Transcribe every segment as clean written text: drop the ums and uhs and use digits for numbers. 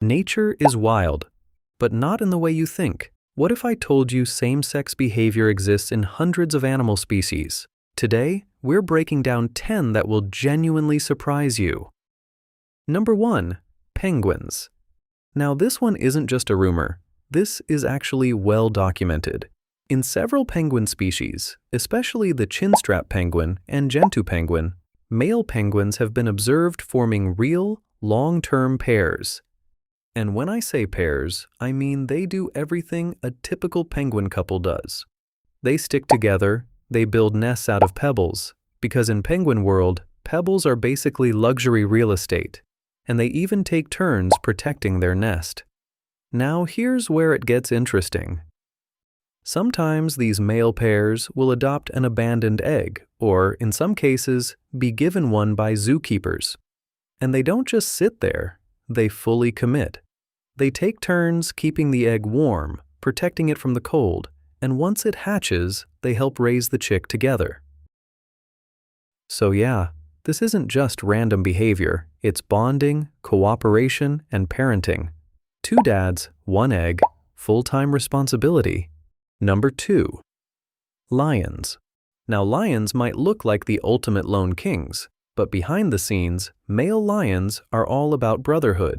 Nature is wild, but not in the way you think. What if I told you same-sex behavior exists in hundreds of animal species? Today, we're breaking down 10 that will genuinely surprise you. Number 1. Penguins. Now this one isn't just a rumor. This is actually well documented. In several penguin species, especially the chinstrap penguin and gentoo penguin, male penguins have been observed forming real, long-term pairs. And when I say pairs, I mean they do everything a typical penguin couple does. They stick together, they build nests out of pebbles, because in penguin world, pebbles are basically luxury real estate, and they even take turns protecting their nest. Now here's where it gets interesting. Sometimes these male pairs will adopt an abandoned egg, or in some cases, be given one by zookeepers. And they don't just sit there. They fully commit. They take turns keeping the egg warm, protecting it from the cold, and once it hatches, they help raise the chick together. So yeah, this isn't just random behavior, it's bonding, cooperation, and parenting. 2 dads, 1 egg, full-time responsibility. Number 2. Lions. Now lions might look like the ultimate lone kings, but behind the scenes, male lions are all about brotherhood.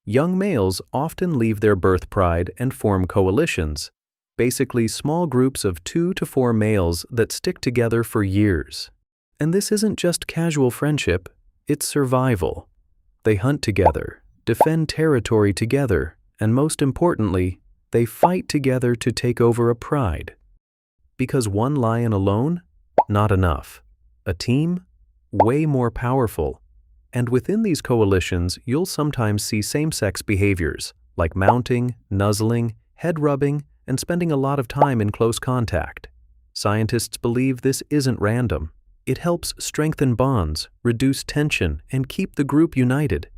Young males often leave their birth pride and form coalitions, basically small groups of 2 to 4 males that stick together for years. And this isn't just casual friendship, it's survival. They hunt together, defend territory together, and most importantly, they fight together to take over a pride. Because one lion alone? Not enough. A team? Way more powerful. And within these coalitions, you'll sometimes see same-sex behaviors, like mounting, nuzzling, head rubbing, and spending a lot of time in close contact. Scientists believe this isn't random. It helps strengthen bonds, reduce tension, and keep the group united.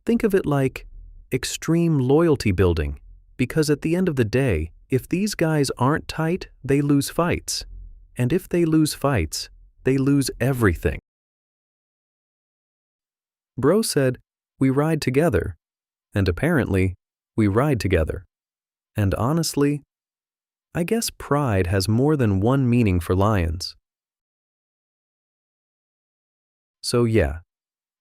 Think of it like extreme loyalty building, because at the end of the day, if these guys aren't tight, they lose fights. And if they lose fights, they lose everything. Bro said, "We ride together." And apparently, we ride together. And honestly, I guess pride has more than one meaning for lions. So yeah,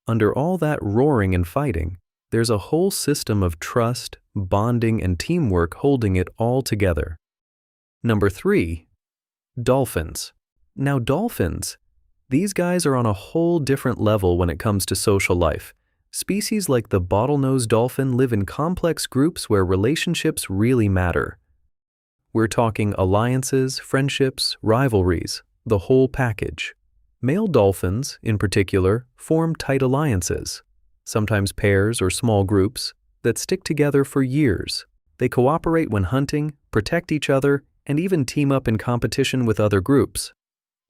under all that roaring and fighting, there's a whole system of trust, bonding, and teamwork holding it all together. Number 3. Dolphins. Now dolphins, these guys are on a whole different level when it comes to social life. Species like the bottlenose dolphin live in complex groups where relationships really matter. We're talking alliances, friendships, rivalries, the whole package. Male dolphins, in particular, form tight alliances, sometimes pairs or small groups, that stick together for years. They cooperate when hunting, protect each other, and even team up in competition with other groups.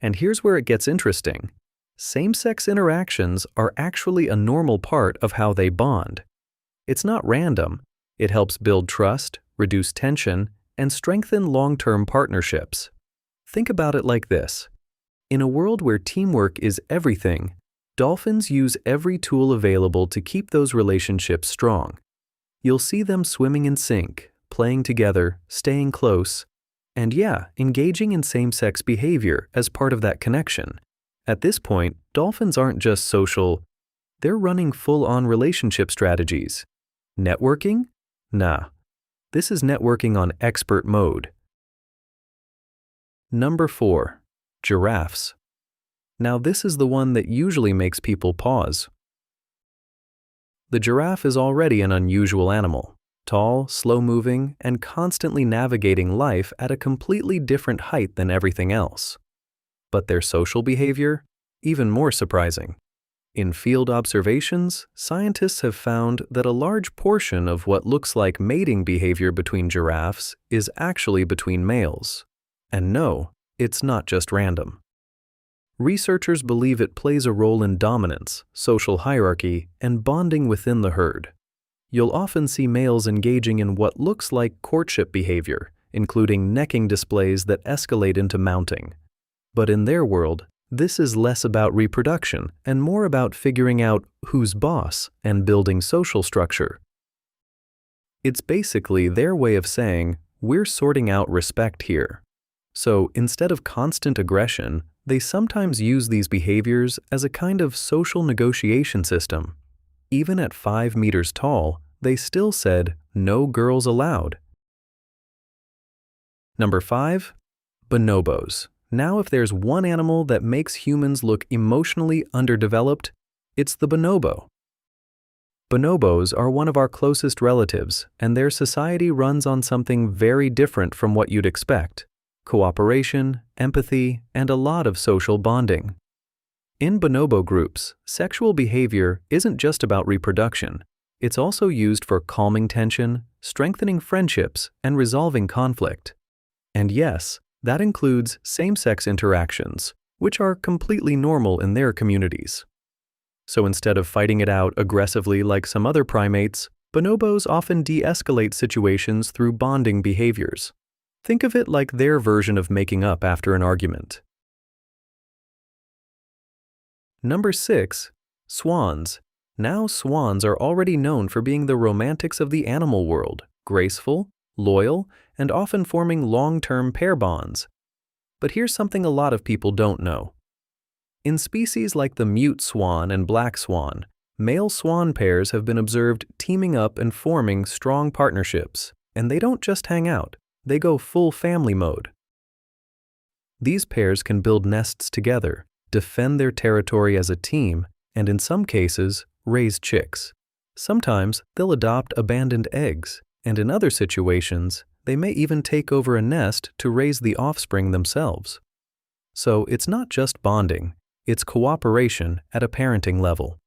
And here's where it gets interesting. Same-sex interactions are actually a normal part of how they bond. It's not random. It helps build trust, reduce tension, and strengthen long-term partnerships. Think about it like this. In a world where teamwork is everything, dolphins use every tool available to keep those relationships strong. You'll see them swimming in sync, playing together, staying close, and yeah, engaging in same-sex behavior as part of that connection. At this point, dolphins aren't just social, they're running full-on relationship strategies. Networking? Nah. This is networking on expert mode. Number 4. Giraffes. Now this is the one that usually makes people pause. The giraffe is already an unusual animal. Tall, slow-moving, and constantly navigating life at a completely different height than everything else. But their social behavior? Even more surprising. In field observations, scientists have found that a large portion of what looks like mating behavior between giraffes is actually between males. And no, it's not just random. Researchers believe it plays a role in dominance, social hierarchy, and bonding within the herd. You'll often see males engaging in what looks like courtship behavior, including necking displays that escalate into mounting. But in their world, this is less about reproduction and more about figuring out who's boss and building social structure. It's basically their way of saying, we're sorting out respect here. So instead of constant aggression, they sometimes use these behaviors as a kind of social negotiation system. Even at 5 meters tall, they still said, no girls allowed. Number 5. Bonobos. Now if there's one animal that makes humans look emotionally underdeveloped, it's the bonobo. Bonobos are one of our closest relatives, and their society runs on something very different from what you'd expect: cooperation, empathy, and a lot of social bonding. In bonobo groups, sexual behavior isn't just about reproduction. It's also used for calming tension, strengthening friendships, and resolving conflict. And yes, that includes same-sex interactions, which are completely normal in their communities. So instead of fighting it out aggressively like some other primates, bonobos often de-escalate situations through bonding behaviors. Think of it like their version of making up after an argument. Number 6. Swans. Now swans are already known for being the romantics of the animal world, graceful, loyal, and often forming long-term pair bonds. But here's something a lot of people don't know. In species like the mute swan and black swan, male swan pairs have been observed teaming up and forming strong partnerships, and they don't just hang out, they go full family mode. These pairs can build nests together, defend their territory as a team, and in some cases, raise chicks. Sometimes they'll adopt abandoned eggs, and in other situations, they may even take over a nest to raise the offspring themselves. So it's not just bonding, it's cooperation at a parenting level.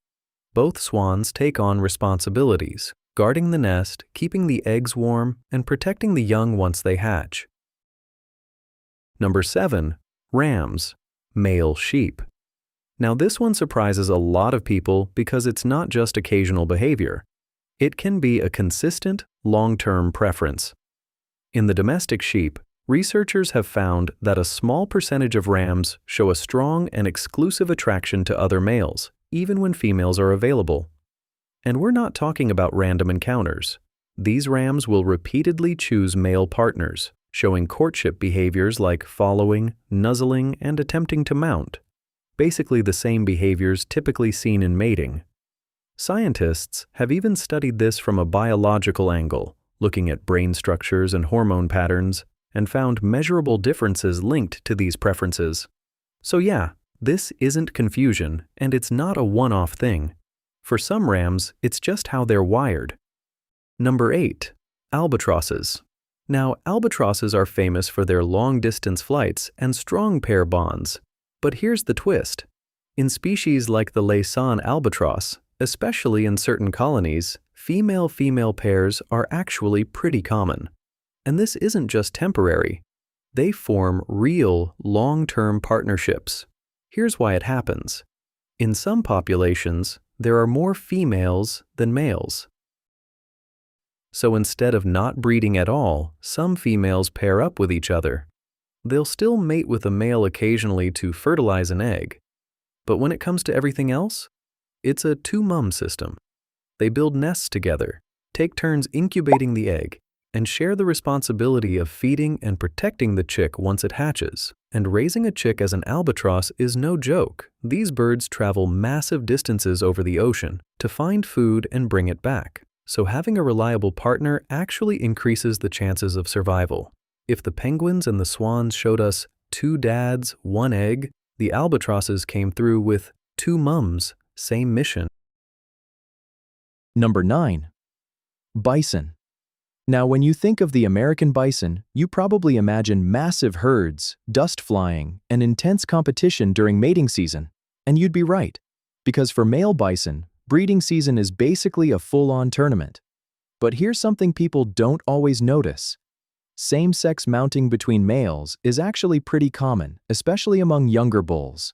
Both swans take on responsibilities, guarding the nest, keeping the eggs warm, and protecting the young once they hatch. Number 7. Rams, male sheep. Now this one surprises a lot of people because it's not just occasional behavior. It can be a consistent, long-term preference. In the domestic sheep, researchers have found that a small percentage of rams show a strong and exclusive attraction to other males, even when females are available. And we're not talking about random encounters. These rams will repeatedly choose male partners, showing courtship behaviors like following, nuzzling, and attempting to mount. Basically the same behaviors typically seen in mating. Scientists have even studied this from a biological angle, looking at brain structures and hormone patterns, and found measurable differences linked to these preferences. So yeah, this isn't confusion, and it's not a one-off thing. For some rams, it's just how they're wired. Number 8. Albatrosses. Now, albatrosses are famous for their long-distance flights and strong pair bonds. But here's the twist. In species like the Laysan albatross, especially in certain colonies, female-female pairs are actually pretty common. And this isn't just temporary. They form real, long-term partnerships. Here's why it happens. In some populations, there are more females than males. So instead of not breeding at all, some females pair up with each other. They'll still mate with a male occasionally to fertilize an egg. But when it comes to everything else, it's a two-mum system. They build nests together, take turns incubating the egg, and share the responsibility of feeding and protecting the chick once it hatches. And raising a chick as an albatross is no joke. These birds travel massive distances over the ocean to find food and bring it back. So having a reliable partner actually increases the chances of survival. If the penguins and the swans showed us 2 dads, 1 egg, the albatrosses came through with 2 mums, same mission. Number 9. Bison. Now, when you think of the American bison, you probably imagine massive herds, dust flying, and intense competition during mating season. And you'd be right, because for male bison, breeding season is basically a full-on tournament. But here's something people don't always notice. Same-sex mounting between males is actually pretty common, especially among younger bulls.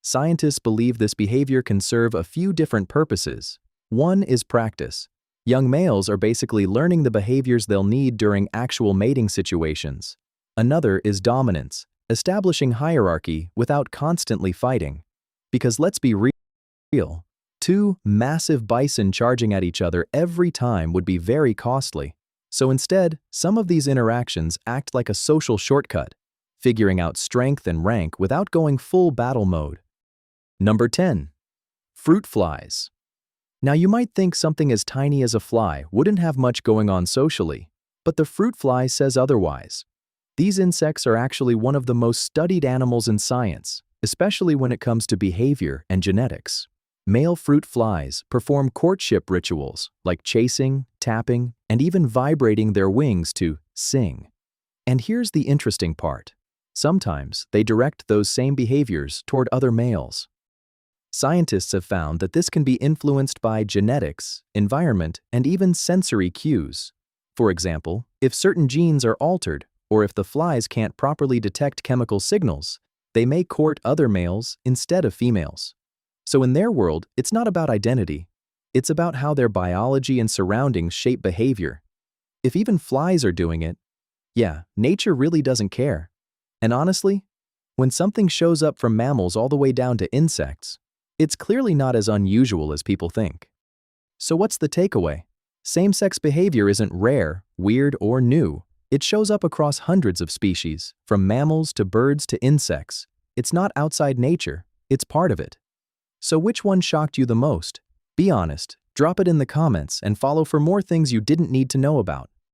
Scientists believe this behavior can serve a few different purposes. One is practice. Young males are basically learning the behaviors they'll need during actual mating situations. Another is dominance, establishing hierarchy without constantly fighting. Because let's be real, Two massive bison charging at each other every time would be very costly. So instead, some of these interactions act like a social shortcut, figuring out strength and rank without going full battle mode. Number 10. Fruit flies. Now you might think something as tiny as a fly wouldn't have much going on socially, but the fruit fly says otherwise. These insects are actually one of the most studied animals in science, especially when it comes to behavior and genetics. Male fruit flies perform courtship rituals like chasing, tapping, and even vibrating their wings to sing. And here's the interesting part. Sometimes they direct those same behaviors toward other males. Scientists have found that this can be influenced by genetics, environment, and even sensory cues. For example, if certain genes are altered, or if the flies can't properly detect chemical signals, they may court other males instead of females. So in their world, it's not about identity. It's about how their biology and surroundings shape behavior. If even flies are doing it, yeah, nature really doesn't care. And honestly, when something shows up from mammals all the way down to insects, it's clearly not as unusual as people think. So what's the takeaway? Same-sex behavior isn't rare, weird, or new. It shows up across hundreds of species, from mammals to birds to insects. It's not outside nature, it's part of it. So which one shocked you the most? Be honest, drop it in the comments and follow for more things you didn't need to know about.